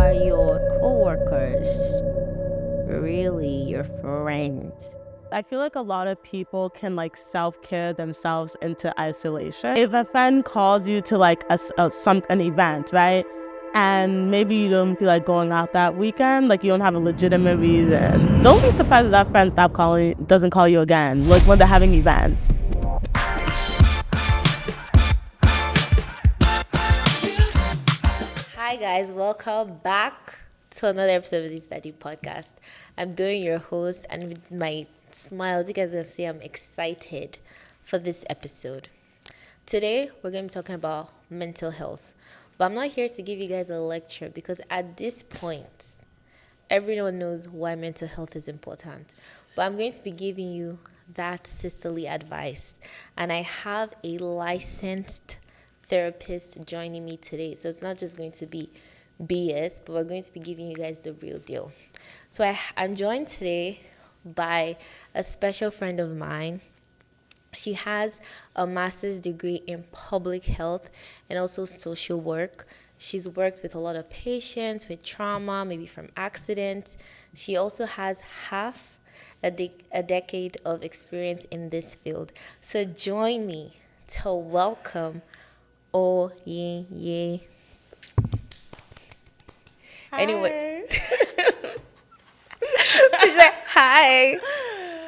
are your coworkers really your friends? I feel like a lot of people can self-care themselves into isolation. If a friend calls you to an event, right? And maybe you don't feel like going out that weekend, you don't have a legitimate reason. Don't be surprised if that friend doesn't call you again, when they're having events. Hi guys, welcome back to another episode of the Study Podcast. I'm doing your host, and with my smiles, you guys can see I'm excited for this episode. Today, we're going to be talking about mental health. But I'm not here to give you guys a lecture because at this point, everyone knows why mental health is important. But I'm going to be giving you that sisterly advice. And I have a licensed therapist joining me today. So it's not just going to be BS, but we're going to be giving you guys the real deal. So I'm joined today by a special friend of mine. She has a master's degree in public health and also social work. She's worked with a lot of patients with trauma, maybe from accidents. She also has half a decade of experience in this field. So join me to welcome Oyenye. Hi. Anyway, she's like, hi.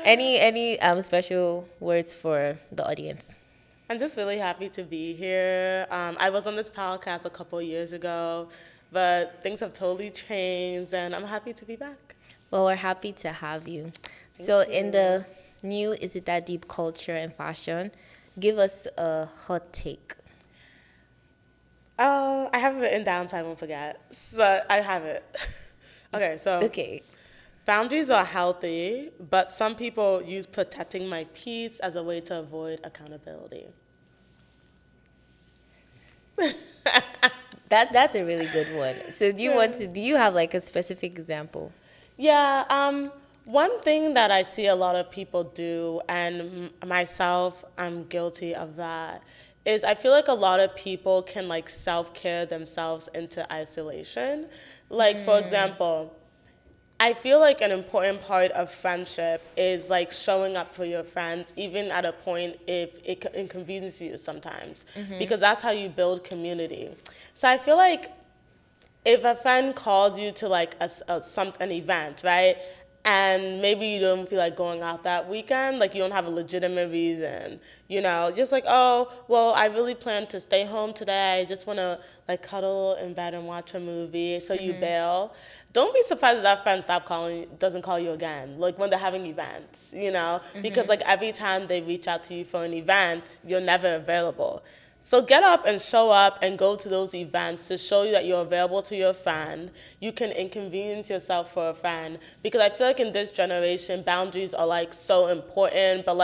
Any special words for the audience? I'm just really happy to be here. I was on this podcast a couple years ago, but things have totally changed, and I'm happy to be back. Well, we're happy to have you. So in the new Is It That Deep culture and fashion, give us a hot take. I have it written down so I won't forget. So I have it. Okay. Boundaries are healthy, but some people use protecting my peace as a way to avoid accountability. That's a really good one. So do you have like a specific example? Yeah, one thing that I see a lot of people do, and myself, I'm guilty of that, is I feel like a lot of people can self-care themselves into isolation. For example, I feel like an important part of friendship is showing up for your friends, even at a point if it inconveniences you sometimes, because that's how you build community. So I feel like if a friend calls you to an event, right? And maybe you don't feel like going out that weekend, you don't have a legitimate reason, just oh, well, I really plan to stay home today. I just want to cuddle in bed and watch a movie. So you bail. Don't be surprised if that friend doesn't call you again, when they're having events, because every time they reach out to you for an event, you're never available. So get up and show up and go to those events to show you that you're available to your friend. You can inconvenience yourself for a friend, because I feel like in this generation, boundaries are so important, but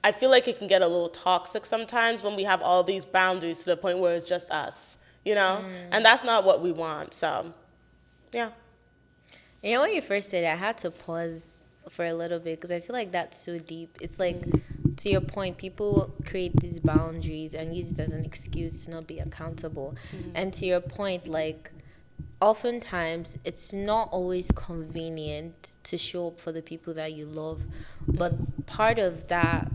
I feel like it can get a little toxic sometimes when we have all these boundaries to the point where it's just us, and that's not what we want. So, yeah. When you first said it, I had to pause for a little bit because I feel like that's so deep. It's to your point, people create these boundaries and use it as an excuse to not be accountable. And to your point, oftentimes it's not always convenient to show up for the people that you love. But part of that,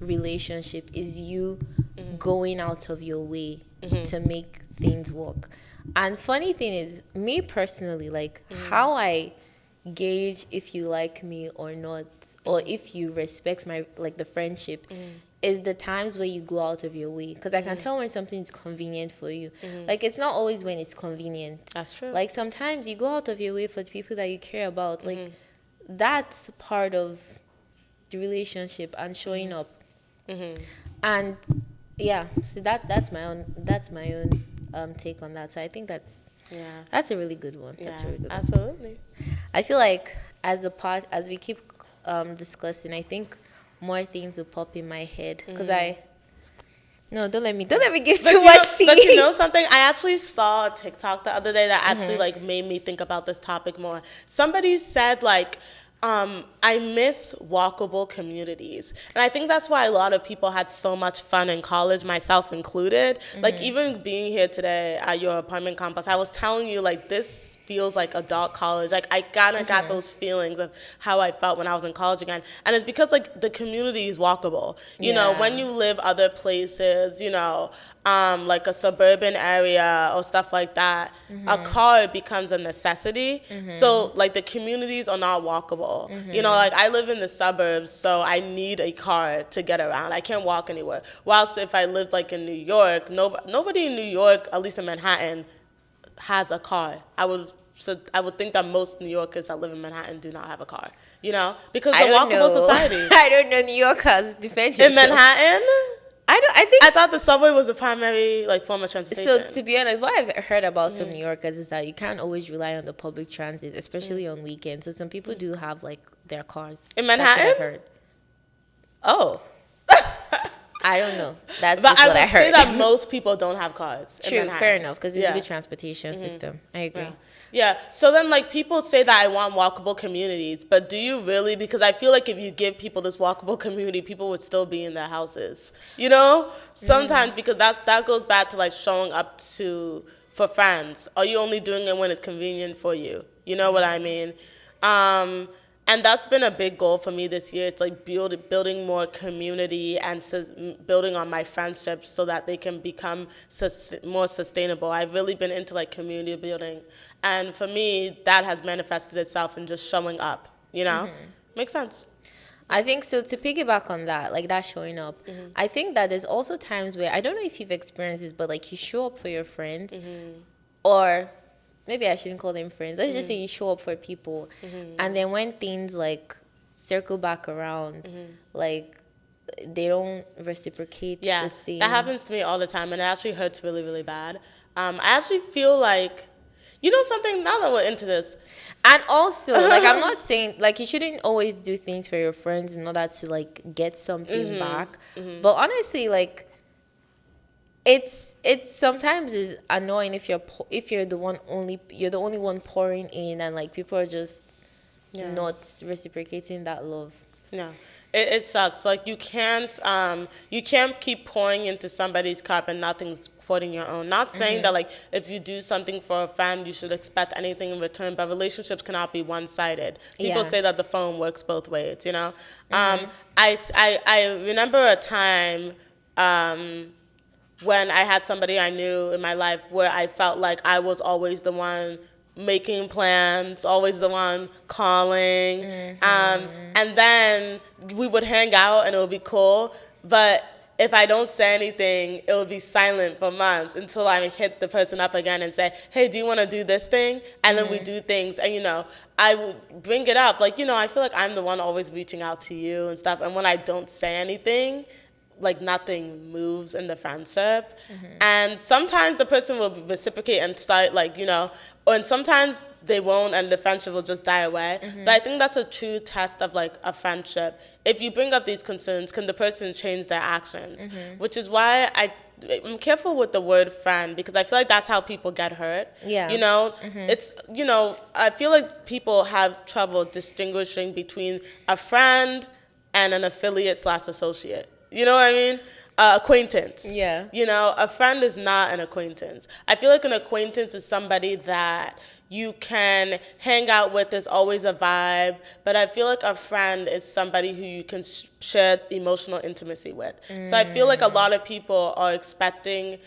relationship is you going out of your way to make things work. And funny thing is, me personally, how I gauge if you like me or not, or if you respect my the friendship, is the times where you go out of your way, because I can tell when something's convenient for you. It's not always when it's convenient. That's true. Sometimes you go out of your way for the people that you care about. That's part of the relationship and showing up. And yeah, so that's my own take on that. So I think that's a really good one. Yeah, that's a really good absolutely. one. I feel like as we keep discussing, I think more things will pop in my head because no, don't let me give too much tea. But you know something? I actually saw a TikTok the other day that actually made me think about this topic more. Somebody said I miss walkable communities. And I think that's why a lot of people had so much fun in college, myself included. Like, even being here today at your apartment complex, I was telling you, like, this feels like adult college. Like, I kind of got those feelings of how I felt when I was in college again. And it's because, like, the community is walkable. You know, when you live other places, you know, like a suburban area or stuff like that, a car becomes a necessity. So, like, the communities are not walkable. You know, like, I live in the suburbs, so I need a car to get around. I can't walk anywhere. Whilst if I lived, like, in New York, nobody in New York, at least in Manhattan, has a car. I would think that most New Yorkers that live in Manhattan do not have a car. You know, because I the don't walkable know. society I don't know New Yorkers. Defend in yourself. Manhattan. I think I thought the subway was the primary like form of so. transportation. To be honest, what I've heard about some New Yorkers is that you can't always rely on the public transit, especially on weekends. So some people do have like their cars. In That's what I've Manhattan? heard. Oh, I don't know. That's But just I what would I heard. say that most people don't have cars. In True, Manhattan. fair enough, because it's Yeah. a good transportation system. I agree. Yeah. So then, like, people say that I want walkable communities, but do you really? Because I feel like if you give people this walkable community, people would still be in their houses. You know, sometimes because that goes back to like showing up for friends. Are you only doing it when it's convenient for you? You know what I mean? And that's been a big goal for me this year. It's like building more community and building on my friendships so that they can become more sustainable. I've really been into like community building. And for me, that has manifested itself in just showing up, you know? Makes sense. I think so. To piggyback on that, like that showing up, I think that there's also times where I don't know if you've experienced this, but like you show up for your friends, or maybe I shouldn't call them friends. Let's just say you show up for people, and then when things like circle back around, like they don't reciprocate the same. That happens to me all the time, and it actually hurts really, really bad. I actually feel like, you know something, now that we're into this. And also, like, I'm not saying, like, you shouldn't always do things for your friends in order to, like, get something back. But honestly, like, it's sometimes is annoying if you're the only one pouring in and, like, people are just not reciprocating that love. Yeah, it sucks. Like you can't keep pouring into somebody's cup and nothing's pouring your own. Not saying that like if you do something for a friend, you should expect anything in return. But relationships cannot be one-sided. People say that the phone works both ways. You know, I remember a time when I had somebody I knew in my life where I felt like I was always the one making plans, always the one calling. And then we would hang out and it would be cool. But if I don't say anything, it would be silent for months until I hit the person up again and say, hey, do you want to do this thing? And then we do things. And, you know, I would bring it up. Like, you know, I feel like I'm the one always reaching out to you and stuff. And when I don't say anything, like nothing moves in the friendship. And sometimes the person will reciprocate and start like, you know, and sometimes they won't and the friendship will just die away. But I think that's a true test of like a friendship. If you bring up these concerns, can the person change their actions? Which is why I'm careful with the word friend because I feel like that's how people get hurt. Yeah. You know, it's, you know, I feel like people have trouble distinguishing between a friend and an affiliate/associate. You know what I mean? Acquaintance. Yeah. You know, a friend is not an acquaintance. I feel like an acquaintance is somebody that you can hang out with. There's always a vibe. But I feel like a friend is somebody who you can share emotional intimacy with. So I feel like a lot of people are expecting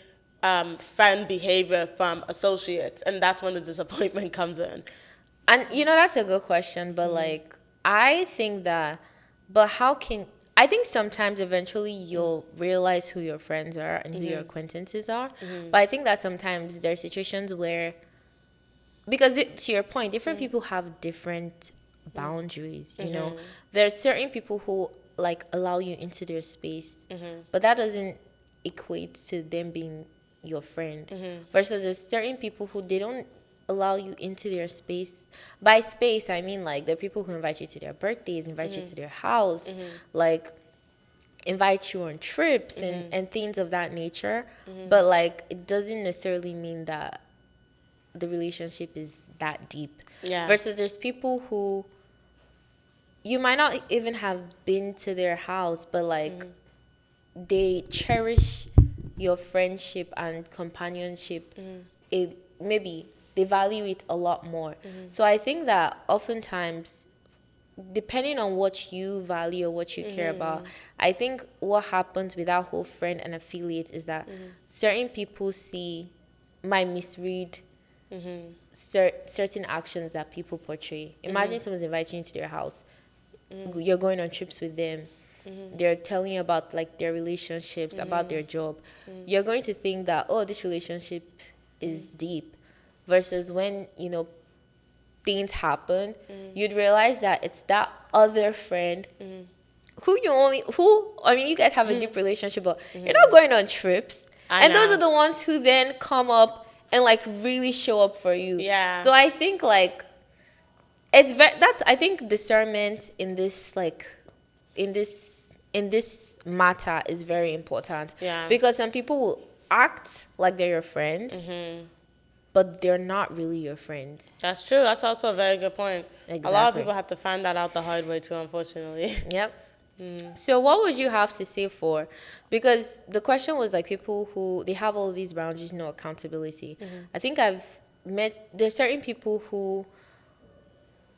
friend behavior from associates. And that's when the disappointment comes in. And, you know, that's a good question. But, like, I think that, but how can... I think sometimes eventually you'll realize who your friends are and who your acquaintances are. But I think that sometimes there are situations where, because to your point, different people have different boundaries, you know. There's certain people who like allow you into their space, but that doesn't equate to them being your friend. Versus there's certain people who they don't allow you into their space. By space, I mean like the people who invite you to their birthdays, invite you to their house, like invite you on trips and things of that nature. But like it doesn't necessarily mean that the relationship is that deep. Yeah. Versus there's people who you might not even have been to their house, but like they cherish your friendship and companionship. It maybe they value it a lot more. So I think that oftentimes, depending on what you value or what you care about, I think what happens with that whole friend and affiliate is that certain people might misread certain actions that people portray. Imagine someone's inviting you to their house, you're going on trips with them, they're telling you about like their relationships, about their job. You're going to think that, oh, this relationship is deep, versus when things happen, you'd realize that it's that other friend who I mean, you guys have a deep relationship, but you're not going on trips. And those are the ones who then come up and like really show up for you. Yeah. So I think like I think discernment in this matter is very important. Yeah. Because some people will act like they're your friends, but they're not really your friends. That's true. That's also a very good point. Exactly. A lot of people have to find that out the hard way too, unfortunately. Yep. So what would you have to say for, because the question was like people who they have all these boundaries, no accountability. I think there's certain people who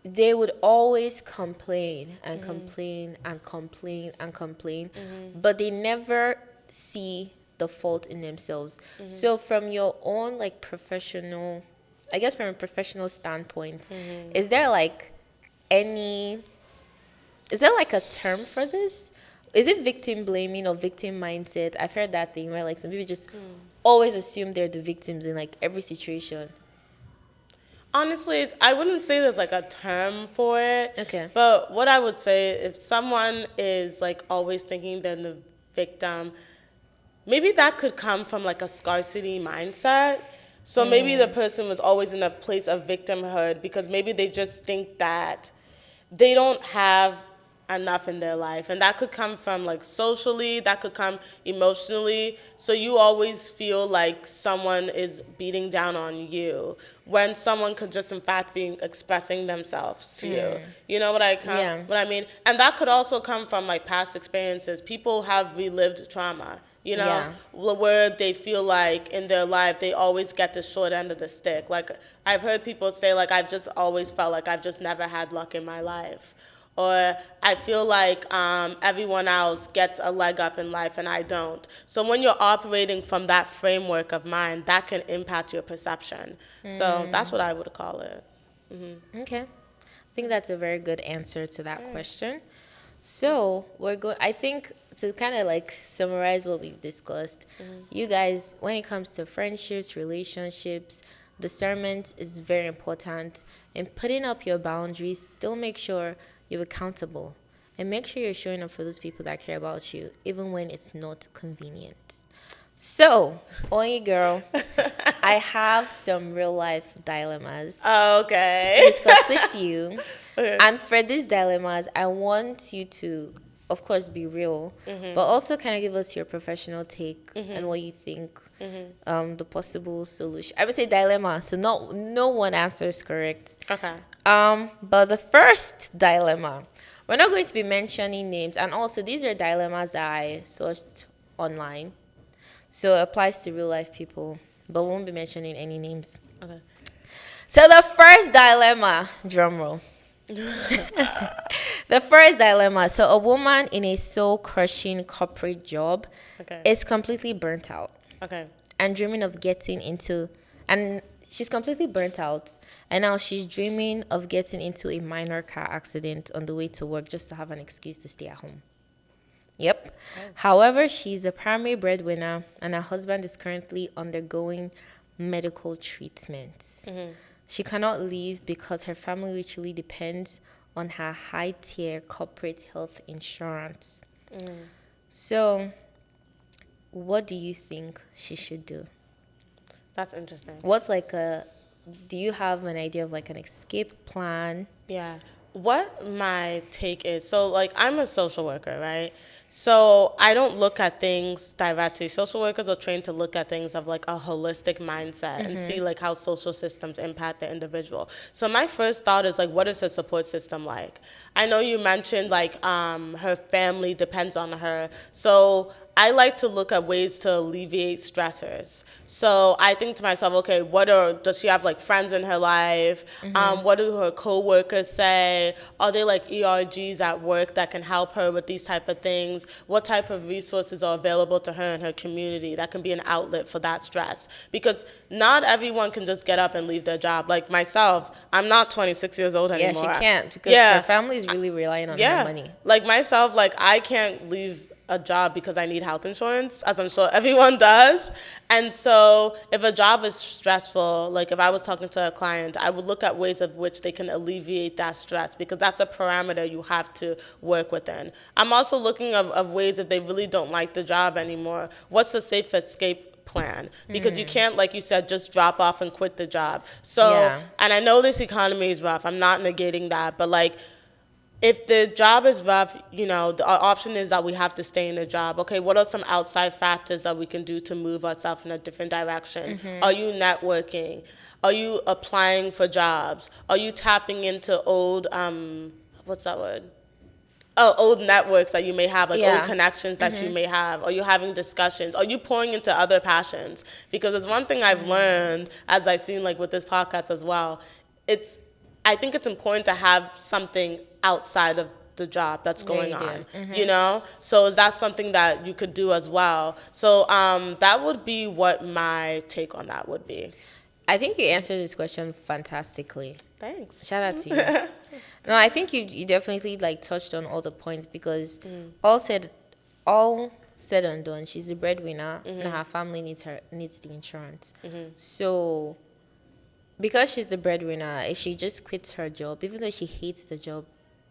they would always complain and complain and complain and complain, but they never see the fault in themselves. So from your own like professional, I guess from a professional standpoint, is there like a term for this? Is it victim blaming or victim mindset? I've heard that thing where like some people just always assume they're the victims in like every situation. Honestly, I wouldn't say there's like a term for it. Okay. But what I would say, if someone is like always thinking they're the victim, maybe that could come from like a scarcity mindset. So maybe the person was always in a place of victimhood because maybe they just think that they don't have enough in their life. And that could come from like socially, that could come emotionally. So you always feel like someone is beating down on you when someone could just in fact be expressing themselves to you. You know what I mean? And that could also come from like past experiences. People have relived trauma. Where they feel like in their life they always get the short end of the stick. Like I've heard people say like I've just always felt like I've just never had luck in my life. Or I feel like everyone else gets a leg up in life and I don't. So when you're operating from that framework of mind, that can impact your perception. So that's what I would call it. Okay. I think that's a very good answer to that question. So I think to kind of like summarize what we've discussed, you guys, when it comes to friendships, relationships, discernment is very important. And putting up your boundaries, still make sure you're accountable. And make sure you're showing up for those people that care about you, even when it's not convenient. So, Oye girl, I have some real life dilemmas Okay. to discuss with you. Okay. And for these dilemmas, I want you to, of course, be real, but also kind of give us your professional take and what you think the possible solution. I would say dilemma, so no one answer is correct. Okay. But the first dilemma, we're not going to be mentioning names, and also these are dilemmas that I sourced online, so it applies to real life people, but we won't be mentioning any names. Okay. So the first dilemma, drum roll. The first dilemma. So a woman in a soul-crushing corporate job is completely burnt out. Okay. And dreaming of getting into, and she's completely burnt out, and now she's dreaming of getting into a minor car accident on the way to work just to have an excuse to stay at home. Yep. Oh. However, she's the primary breadwinner, and her husband is currently undergoing medical treatments. She cannot leave because her family literally depends on her high-tier corporate health insurance. So, what do you think she should do? That's interesting. Do you have an idea of like an escape plan? Yeah. What my take is, so like I'm a social worker, right? So I don't look at things directly. Social workers are trained to look at things of like a holistic mindset and see like how social systems impact the individual. So my first thought is like, what is her support system like? I know you mentioned like her family depends on her. So I like to look at ways to alleviate stressors. So I think to myself, okay, does she have like friends in her life? What do her coworkers say? Are they like ERGs at work that can help her with these type of things? What type of resources are available to her in her community that can be an outlet for that stress? Because not everyone can just get up and leave their job. Like myself, I'm not 26 years old Yeah, she anymore. can't because her family is really relying on her money. Like myself, like I can't leave a job because I need health insurance, as I'm sure everyone does. And so if a job is stressful, like if I was talking to a client, I would look at ways of which they can alleviate that stress, because that's a parameter you have to work within. I'm also looking of ways if they really don't like the job anymore, what's the safe escape plan? Because you can't, like you said, just drop off and quit the job. So, and I know this economy is rough, I'm not negating that, but like, if the job is rough, our option is that we have to stay in the job. Okay, what are some outside factors that we can do to move ourselves in a different direction? Are you networking? Are you applying for jobs? Are you tapping into old, what's that word? Oh, old networks that you may have, like old connections that you may have. Are you having discussions? Are you pouring into other passions? Because there's one thing I've learned, as I've seen like with this podcast as well, I think it's important to have something outside of the job that's going on, So is that something that you could do as well? So that would be what my take on that would be. I think you answered this question fantastically. Thanks. Shout out to you. No, I think you definitely like touched on all the points, because all said and done, she's the breadwinner and her family needs the insurance. So because she's the breadwinner, if she just quits her job, even though she hates the job,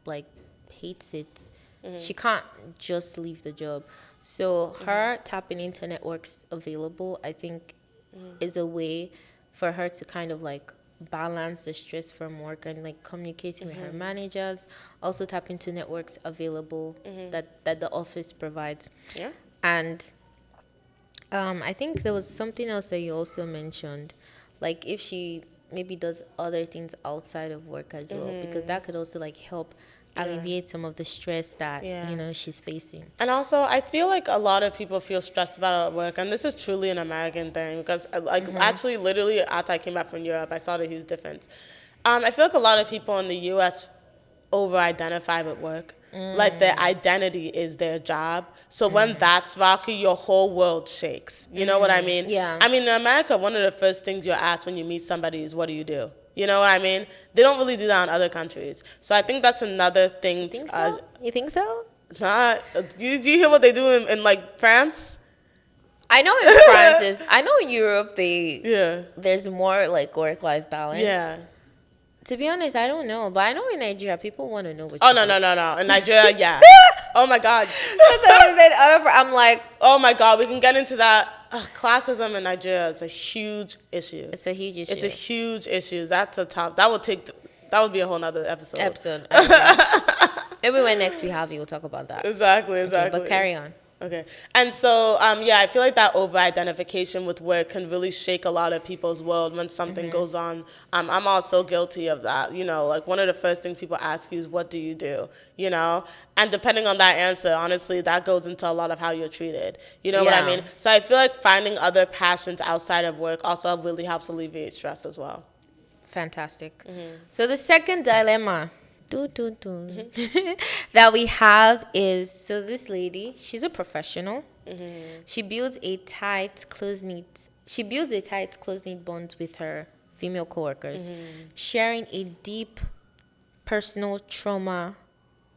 like hates it, she can't just leave the job. So her tapping into networks available, I think, is a way for her to kind of like balance the stress from work and like communicating with her managers. Also tap into networks available that the office provides. Yeah. And I think there was something else that you also mentioned, like if she maybe does other things outside of work as well, because that could also like help alleviate some of the stress that she's facing. And also, I feel like a lot of people feel stressed about work, and this is truly an American thing, because like actually literally after I came back from Europe, I saw the huge difference. I feel like a lot of people in the U.S. over-identify with work. Like their identity is their job. So when that's rocky, your whole world shakes. You know what I mean? Yeah. I mean, in America, one of the first things you're asked when you meet somebody is, what do you do? You know what I mean? They don't really do that in other countries. So I think that's another thing. You think so? Nah, do you hear what they do in like France? I know in France, I know in Europe, there's more like work-life balance. Yeah. To be honest, I don't know. But I know in Nigeria, people want to know what you do. No. In Nigeria, yeah. Oh, my God. I'm like... Oh, my God. We can get into that. Classism in Nigeria is a huge issue. It's a huge issue. It's a huge issue. That's a top... That would be a whole nother episode. Maybe when next we have you, we'll talk about that. Exactly. Okay, but carry on. Okay. And so, I feel like that over-identification with work can really shake a lot of people's world when something goes on. I'm also guilty of that. Like one of the first things people ask you is, what do you do? And depending on that answer, honestly, that goes into a lot of how you're treated. You know what I mean? So I feel like finding other passions outside of work also really helps alleviate stress as well. Fantastic. So the second dilemma that we have is, so this lady, she's a professional. She builds a tight, close-knit bond with her female coworkers, sharing a deep personal trauma.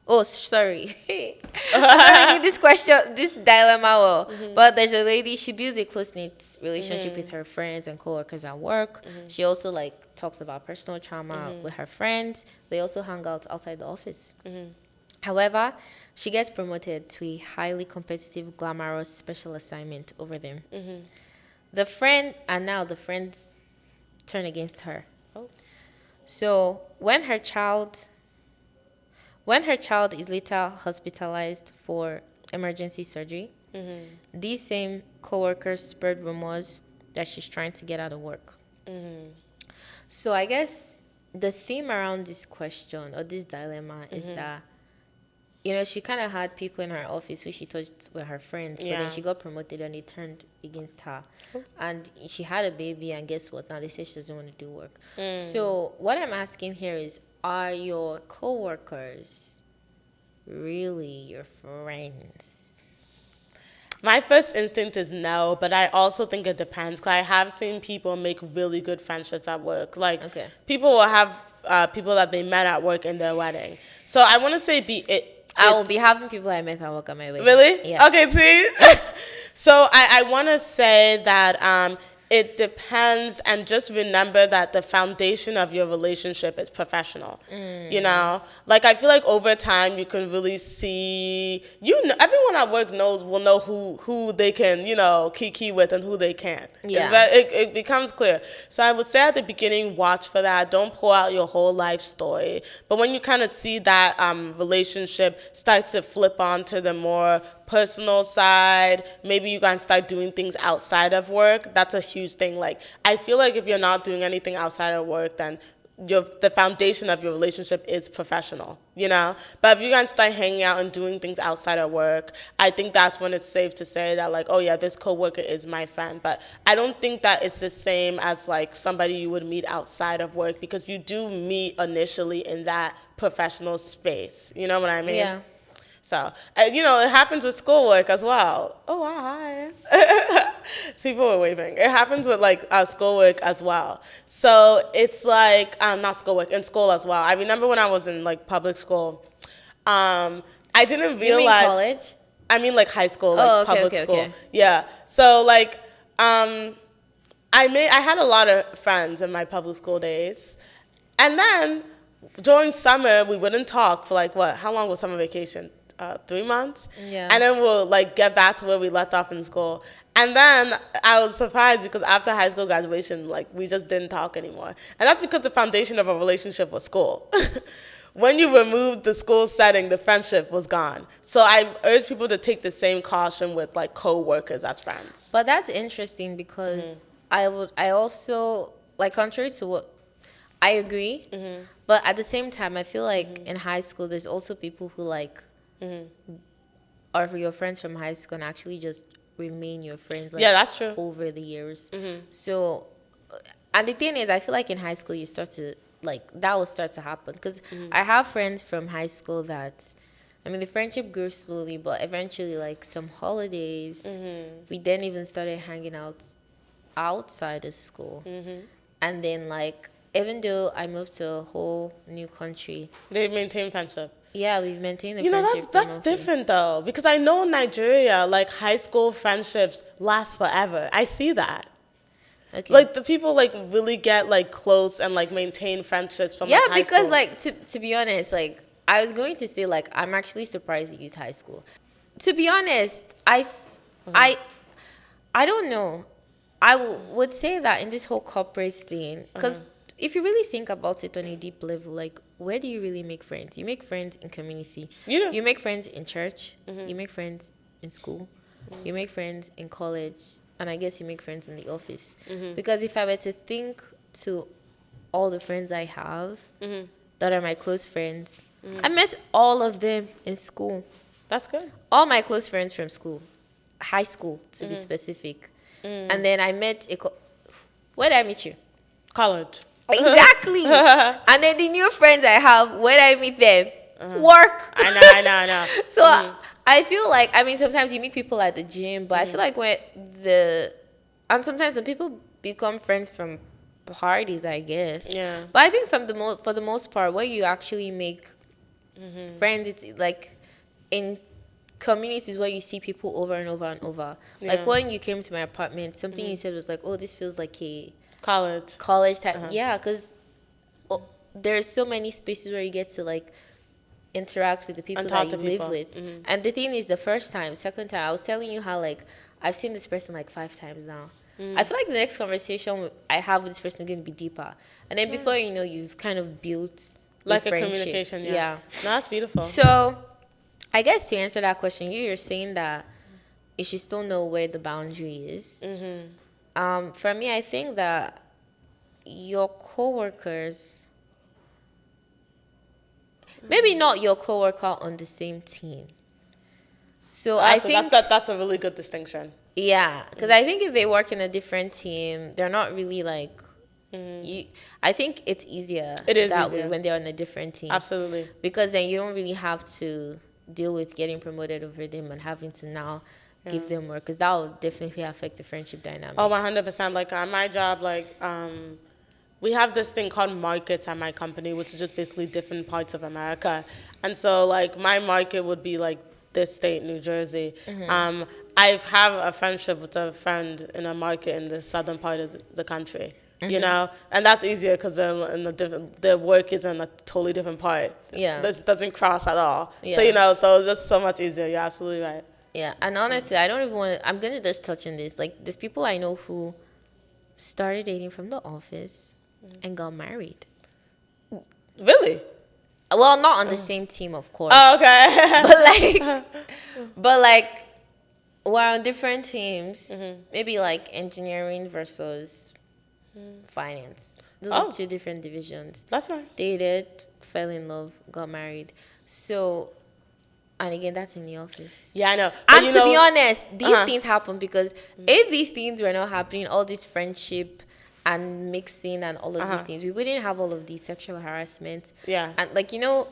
Oh, sorry. I need this dilemma. But there's a lady, she builds a close-knit relationship with her friends and coworkers at work. She also talks about personal trauma with her friends. They also hang out outside the office. However, she gets promoted to a highly competitive, glamorous special assignment over them. The friends turn against her. Oh. So when her child is later hospitalized for emergency surgery. These same coworkers spread rumors that she's trying to get out of work. So I guess the theme around this question or this dilemma is that, she kind of had people in her office who she thought were her friends, but then she got promoted and they turned against her. And she had a baby, and guess what? Now they say she doesn't want to do work. So what I'm asking here is, are your coworkers really your friends? My first instinct is no, but I also think it depends. Because I have seen people make really good friendships at work. Like, people will have people that they met at work in their wedding. So I want to say I will be having people I met at work at my wedding. Really? Yeah. Okay, see? So I want to say that it depends, and just remember that the foundation of your relationship is professional. Like, I feel like over time you can really see, everyone at work will know who they can, kiki with and who they can't. Yeah. It becomes clear. So I would say at the beginning, watch for that. Don't pour out your whole life story. But when you kind of see that relationship start to flip on to the more personal side, maybe you guys start doing things outside of work. That's a huge thing. Like, I feel like if you're not doing anything outside of work, then the foundation of your relationship is professional, But if you guys start hanging out and doing things outside of work, I think that's when it's safe to say that, like, oh yeah, this coworker is my friend. But I don't think that it's the same as like somebody you would meet outside of work, because you do meet initially in that professional space. You know what I mean? Yeah. So, it happens with schoolwork as well. Oh, hi. People were waving. It happens with, like, schoolwork as well. So, it's like, not schoolwork, in school as well. I remember when I was in, like, public school, I didn't realize. You mean college? I mean, like, high school, like, public school. Okay. Yeah. So, like, I had a lot of friends in my public school days. And then, during summer, we wouldn't talk for, like, how long was summer vacation? 3 months. Yeah. And then we'll like get back to where we left off in school. And then I was surprised because after high school graduation, like, we just didn't talk anymore. And that's because the foundation of a relationship was school. When you removed the school setting, the friendship was gone. So I urge people to take the same caution with, like, co-workers as friends. But that's interesting because I also, like, contrary to what I agree, but at the same time, I feel like in high school, there's also people who, like, are your friends from high school and actually just remain your friends, like, that's true, over the years. So, and the thing is, I feel like in high school you start to, like, that will start to happen, because I have friends from high school that, I mean, the friendship grew slowly, but eventually, like, some holidays, we then even started hanging out outside of school. And then, like, even though I moved to a whole new country, they maintain friendship. Yeah, we've maintained the friendship. That's different, though, because I know in Nigeria, like, high school friendships last forever. I see that. Okay. Like, the people, like, really get, like, close and, like, maintain friendships from, like, high because, school. like, to be honest, like, I was going to say, like, I'm actually surprised you use high school. To be honest, I don't know. I would say that in this whole corporate thing, because if you really think about it on a deep level, like, where do you really make friends? You make friends in community. You make friends in church. You make friends in school. You make friends in college. And I guess you make friends in the office. Because if I were to think to all the friends I have that are my close friends, I met all of them in school. That's good. All my close friends from school. High school, to be specific. And then I met... Where did I meet you? College. Exactly. And then the new friends I have, where I meet them, work. I know. So I feel like, I mean, sometimes you meet people at the gym, but I feel like and sometimes when people become friends from parties, I guess. Yeah. But I think for the most part, where you actually make friends, it's like in communities where you see people over and over and over. Yeah. Like when you came to my apartment, something you said was like, oh, this feels like a college type. Yeah, because there's so many spaces where you get to, like, interact with the people that you live with. And the thing is, the first time, second time, I was telling you how, like, I've seen this person like 5 times now. I feel like the next conversation I have with this person is going to be deeper. And then before you know, you've kind of built like a communication. Yeah. No, that's beautiful. So I guess to answer that question, you're saying that you should still know where the boundary is. For me, I think that your coworkers, maybe not your coworker on the same team. So I think, That's a really good distinction. yeah, because I think if they work in a different team, they're not really like you. I think it's easier It is that way easier. when they're on a different team. Absolutely. Because then you don't really have to deal with getting promoted over them and having to now give them work, because that will definitely affect the friendship dynamic. Oh, 100%. Like on my job, like we have this thing called markets at my company, which is just basically different parts of America. And so like my market would be like this state, New Jersey. I have a friendship with a friend in a market in the southern part of the country. You know, and that's easier because the work is in a totally different part. Yeah. This doesn't cross at all. Yeah. So you know, so that's so much easier. You're absolutely right. Yeah, and honestly, I don't even want to, I'm going to just touch on this. Like, there's people I know who started dating from the office and got married. Really? Well, not on the same team, of course. Oh, okay. But like, we're on different teams. Maybe like engineering versus finance. Those are two different divisions. That's nice. Dated, fell in love, got married. So, and again, that's in the office. Yeah, I know. And to be honest, these things happen because if these things were not happening, all this friendship and mixing and all of these things, we wouldn't have all of these sexual harassment. Yeah. And like, you know,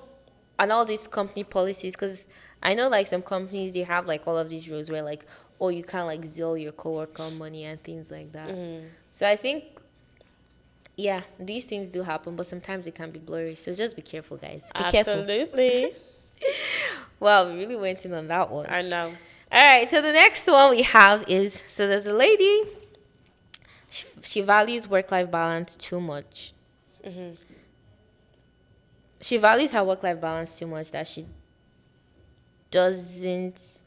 and all these company policies, because I know like some companies, they have like all of these rules where like, oh, you can't like zeal your coworker money and things like that. So I think, yeah, these things do happen, but sometimes it can be blurry. So just be careful, guys. Be careful. Absolutely. Wow, we really went in on that one. I know. All right, so the next one we have is, so there's a lady, she values work-life balance too much. She values her work-life balance too much that she doesn't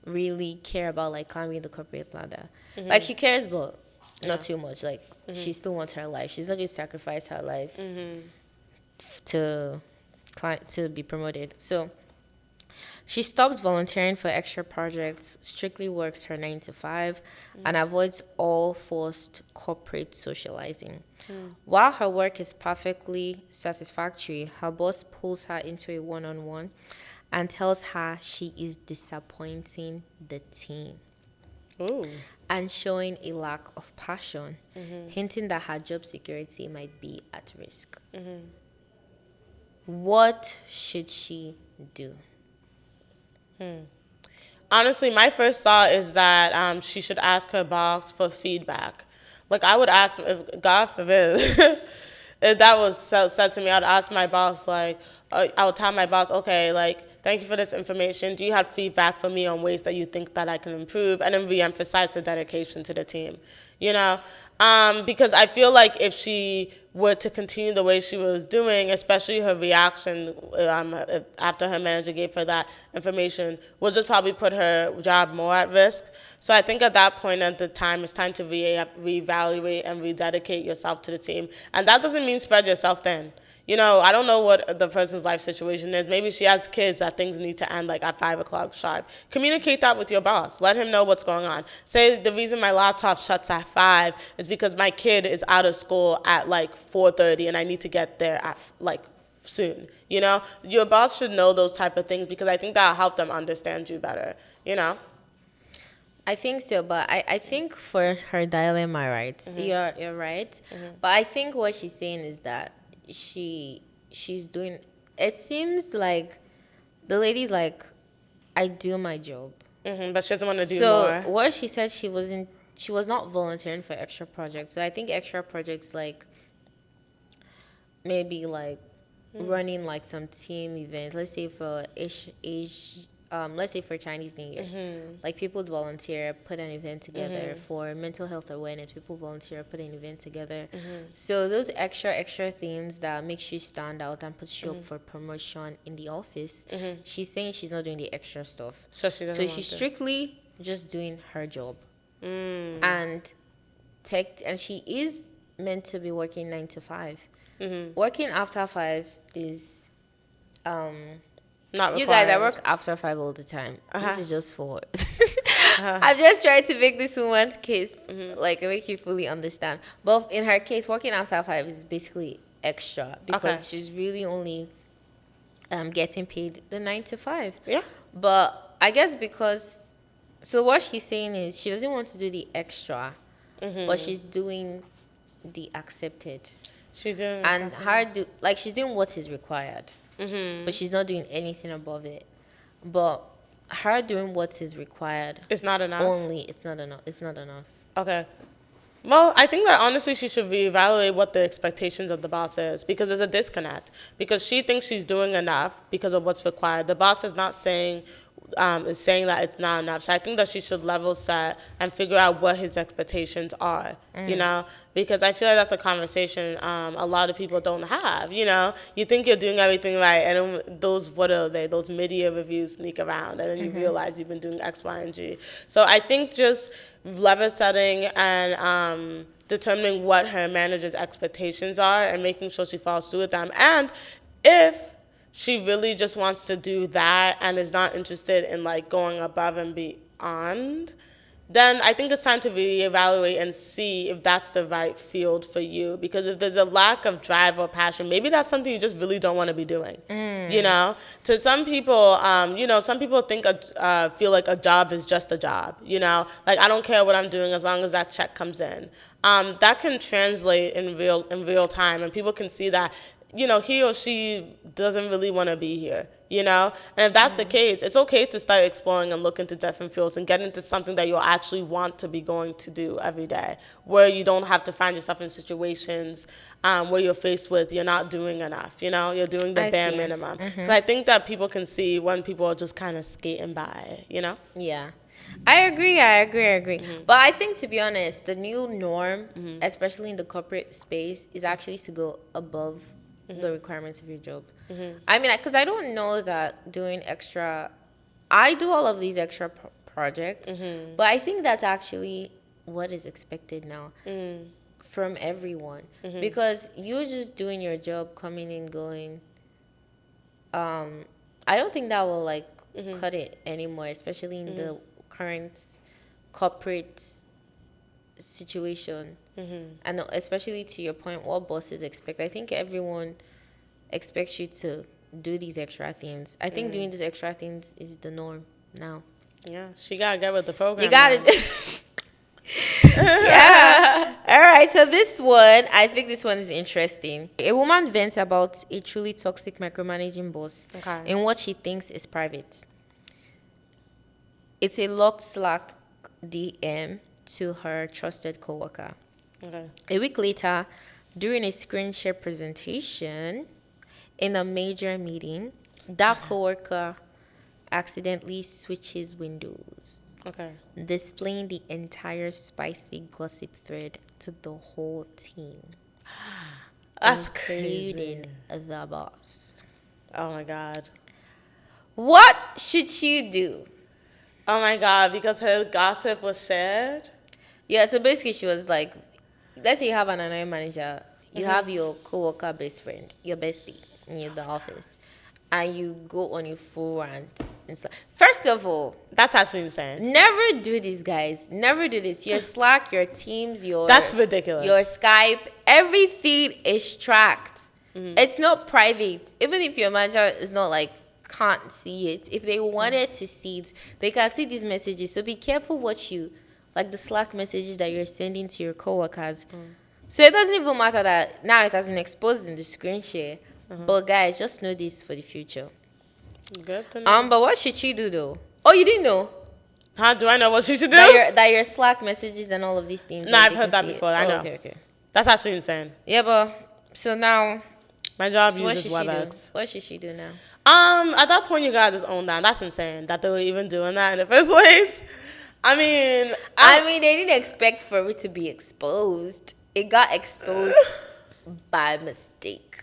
really care about like climbing the corporate ladder. Like she cares, but not too much. Like she still wants her life. She's not going to sacrifice her life to be promoted. So she stops volunteering for extra projects, strictly works her 9 to 5, and avoids all forced corporate socializing. While her work is perfectly satisfactory, her boss pulls her into a one-on-one and tells her she is disappointing the team. Ooh. And showing a lack of passion, hinting that her job security might be at risk. What should she do? Honestly, my first thought is that she should ask her boss for feedback. Like, I would ask, if, God forbid, if that was said to me, I'd ask my boss, like, I would tell my boss, okay, like, thank you for this information. Do you have feedback for me on ways that you think that I can improve? And then re-emphasize her dedication to the team, you know? Because I feel like if she were to continue the way she was doing, especially her reaction after her manager gave her that information, will just probably put her job more at risk. So I think at that point at the time, it's time to reevaluate and rededicate yourself to the team. And that doesn't mean spread yourself thin. You know, I don't know what the person's life situation is. Maybe she has kids that things need to end like at 5 o'clock sharp. Communicate that with your boss. Let him know what's going on. Say the reason my laptop shuts at 5 is because my kid is out of school at like 4:30 and I need to get there at like soon. You know, your boss should know those type of things because I think that'll help them understand you better. You know. I think so, but I think for her dilemma, right? You're right. But I think what she's saying is that she's doing, it seems like the lady's like, I do my job, But she doesn't want to do so more. what she said, she was not volunteering for extra projects. So I think extra projects like maybe like running like some team events, let's say for let's say for Chinese New Year, like people volunteer, put an event together. For mental health awareness, people volunteer, put an event together. So those extra themes that makes you stand out and puts you up for promotion in the office. She's saying she's not doing the extra stuff, So she doesn't so want she's to. strictly just doing her job. And she is meant to be working 9 to 5. Working after 5 is Not You guys, I required. work after 5 all the time. This is just for. Uh-huh. I'm just trying to make this woman's case, like, make you fully understand. But in her case, working after 5 is basically extra because Okay. she's really only getting paid the 9 to 5. Yeah. But I guess because. So what she's saying is she doesn't want to do the extra, but she's doing the accepted. She's doing And she's doing what is required, but she's not doing anything above it. But her doing what is required It's not enough. only, it's not enough. It's not enough. Okay. Well, I think that honestly she should reevaluate what the expectations of the boss is because there's a disconnect. Because she thinks she's doing enough because of what's required. The boss is not saying is saying that it's not enough. So I think that she should level set and figure out what his expectations are, you know, because I feel like that's a conversation a lot of people don't have, you know. You think you're doing everything right, and then those, what are they, those mid-year reviews sneak around, and then you realize you've been doing X, Y, and G. So I think just level setting and determining what her manager's expectations are and making sure she follows through with them. And if she really just wants to do that and is not interested in like going above and beyond, then I think it's time to reevaluate and see if that's the right field for you. Because if there's a lack of drive or passion, maybe that's something you just really don't want to be doing. You know, to some people, you know, some people think feel like a job is just a job. You know, like I don't care what I'm doing as long as that check comes in. That can translate in real time, and people can see that, you know, he or she doesn't really want to be here, you know? And if that's the case, it's okay to start exploring and look into different fields and get into something that you'll actually want to be going to do every day, where you don't have to find yourself in situations where you're faced with you're not doing enough, you know? You're doing the bare minimum. 'Cause I think that people can see when people are just kind of skating by, you know? Yeah. I agree. But I think, to be honest, the new norm, especially in the corporate space, is actually to go above the requirements of your job. I mean, because I don't know that doing extra, I do all of these extra projects, but I think that's actually what is expected now from everyone. Because you're just doing your job, coming and going. I don't think that will like cut it anymore, especially in the current corporate situation. And especially to your point, what bosses expect. I think everyone expects you to do these extra things. I think doing these extra things is the norm now. Yeah, she got to get with the program. You got it. Yeah. All right. So this one, I think this one is interesting. A woman vents about a truly toxic micromanaging boss in what she thinks is private. It's a locked Slack DM to her trusted coworker. A week later, during a screen share presentation in a major meeting, that coworker accidentally switches windows, displaying the entire spicy gossip thread to the whole team. That's including crazy. the boss. Oh my God. What should she do? Oh my God, because her gossip was shared? Yeah, so basically she was like, let's say you have an annoying manager, you have your coworker best friend, your bestie in the office, and you go on your full rant and stuff. First of all, that's actually insane. Never do this, guys. Never do this. Your Slack, your Teams, that's ridiculous. Your Skype, everything is tracked. It's not private. Even if your manager is not like can't see it, if they wanted to see it, they can see these messages. So be careful what you like, the Slack messages that you're sending to your coworkers. So it doesn't even matter that now it has been exposed in the screen share. But guys, just know this for the future. Good to know. But what should she do though? Oh, you didn't know? How do I know what she should do? That your Slack messages and all of these things. No, I've heard that before. I know. Okay. That's actually insane. Yeah, but so now my job uses WebEx. What should she do now? At that point, you gotta just own that. That's insane that they were even doing that in the first place. I mean, they didn't expect for it to be exposed. It got exposed by mistake.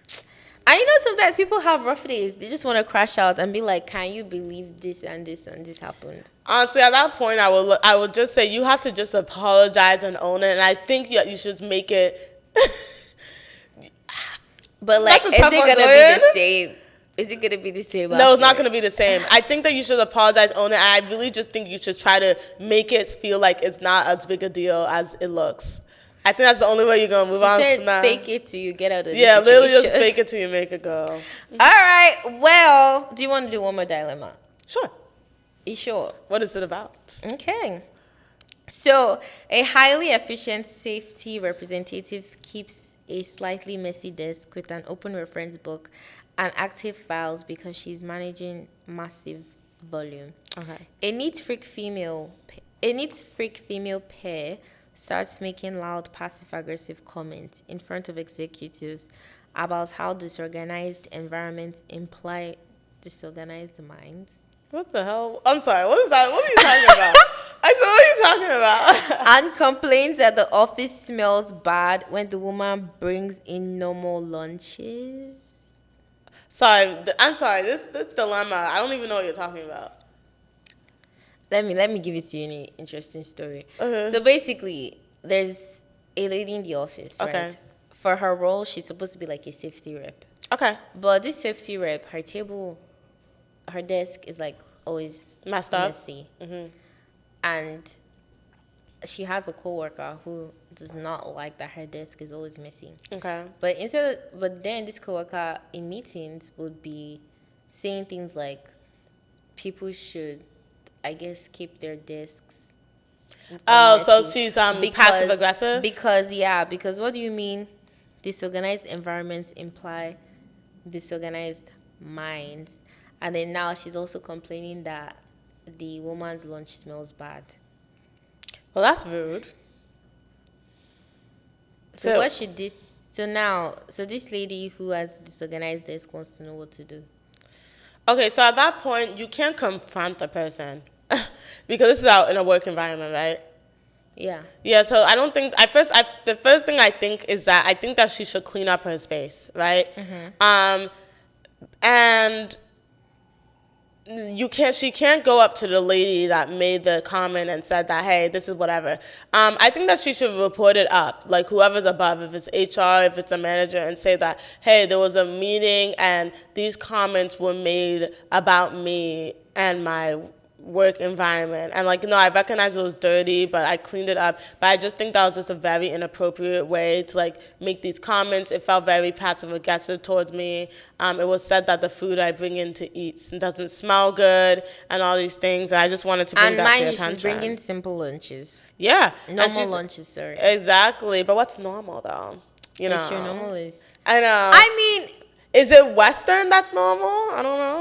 And sometimes people have rough days. They just want to crash out and be like, "Can you believe this and this and this happened?" Honestly, at that point, I would just say you have to just apologize and own it. And I think you should make it. But like, is it gonna be the same? Is it gonna be the same? No, it's not after? going to be the same. I think that you should apologize, own it. And I really just think you should try to make it feel like it's not as big a deal as it looks. I think that's the only way you're going to move She on said from that. fake it till you get out of the Yeah, situation. literally just fake it till you make it go. All right. Well, do you want to do one more dilemma? Sure. You sure? What is it about? Okay. So, a highly efficient safety representative keeps a slightly messy desk with an open reference book and active files because she's managing massive volume. Okay. A neat freak female pair starts making loud passive-aggressive comments in front of executives about how disorganized environments imply disorganized minds. What the hell? I'm sorry. What is that? What are you talking about? I said, what are you talking about? And complains that the office smells bad when the woman brings in normal lunches. I'm sorry. This dilemma. I don't even know what you're talking about. Let me give it to you in an interesting story. Okay. So basically, there's a lady in the office, Okay. right? For her role, she's supposed to be like a safety rep. Okay. But this safety rep, her desk is like always Messed up. messy. And she has a coworker who does not like that her desk is always messy. Okay. But then this coworker in meetings would be saying things like people should, I guess, keep their desks. Oh, so messy she's passive aggressive? Because what do you mean? Disorganized environments imply disorganized minds. And then now she's also complaining that the woman's lunch smells bad. Well, that's rude. So what should this lady who has disorganized desk wants to know what to do. Okay, so at that point, you can't confront the person because this is out in a work environment, right? Yeah. Yeah, so I don't think the first thing I think is that I think that she should clean up her space, right? And she can't go up to the lady that made the comment and said that, hey, this is whatever. I think that she should report it up, like whoever's above, if it's HR, if it's a manager, and say that, hey, there was a meeting and these comments were made about me and my work environment. And like, no, I recognize it was dirty, but I cleaned it up. But I just think that was just a very inappropriate way to like make these comments. It felt very passive aggressive towards me. It was said that the food I bring in to eat doesn't smell good and all these things. And I just wanted to bring that to your attention. And mind you, she's bringing simple lunches. Yeah. Normal lunches, sorry. Exactly. But what's normal though? You know. Sure, normal is. I know. I mean, is it Western that's normal? I don't know.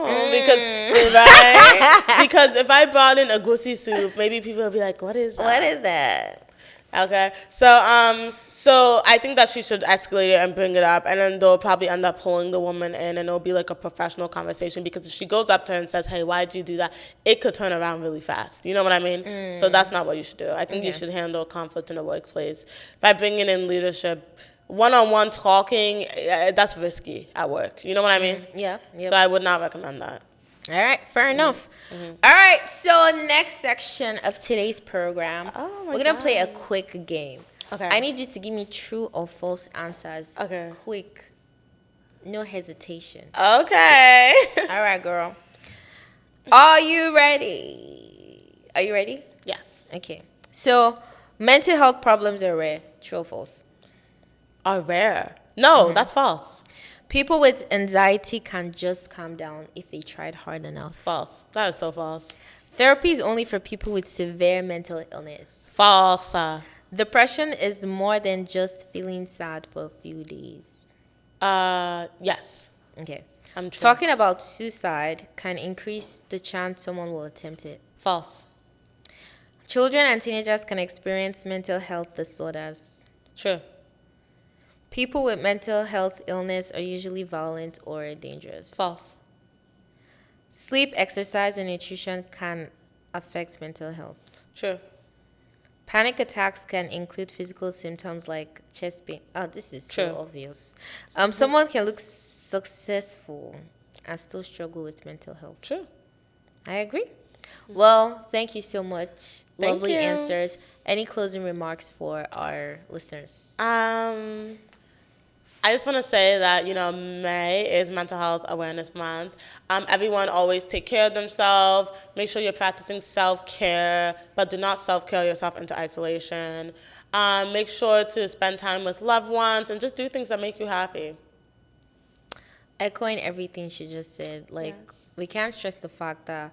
Because if I brought in a goosey soup, maybe people will be like, what is that? What is that? Okay. So I think that she should escalate it and bring it up, and then they'll probably end up pulling the woman in, and it'll be like a professional conversation, because if she goes up to her and says, hey, why did you do that? It could turn around really fast. You know what I mean? So that's not what you should do. I think you should handle conflict in the workplace by bringing in leadership. One-on-one talking, that's risky at work. You know what I mean? Yeah. Yep. So I would not recommend that. All right, fair enough. All right, so next section of today's program, we're going to play a quick game. Okay. I need you to give me true or false answers. Okay. Quick. No hesitation. Okay. All right, girl. Are you ready? Are you ready? Yes. Okay. So, mental health problems are rare. True or false? Are rare. No, that's false. People with anxiety can just calm down if they tried hard enough. False. That is so false. Therapy is only for people with severe mental illness. False. Depression is more than just feeling sad for a few days. Yes. Okay. I'm true. Talking about suicide can increase the chance someone will attempt it. False. Children and teenagers can experience mental health disorders. True. People with mental health illness are usually violent or dangerous. False. Sleep, exercise, and nutrition can affect mental health. True. Panic attacks can include physical symptoms like chest pain. Oh, this is True. so obvious. Someone can look successful and still struggle with mental health. True. I agree. Well, thank you so much. Thank Lovely you. answers. Any closing remarks for our listeners? I just want to say that, May is Mental Health Awareness Month. Everyone always take care of themselves. Make sure you're practicing self-care, but do not self-care yourself into isolation. Make sure to spend time with loved ones and just do things that make you happy. Echoing everything she just said, like, Yes. we can't stress the fact that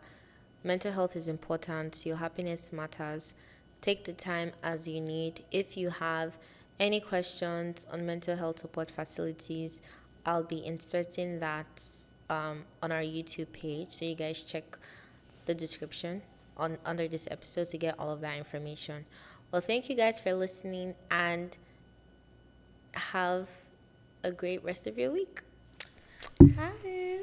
mental health is important. Your happiness matters. Take the time as you need. If you have any questions on mental health support facilities, I'll be inserting that on our YouTube page. So you guys check the description on under this episode to get all of that information. Well, thank you guys for listening and have a great rest of your week. Hi.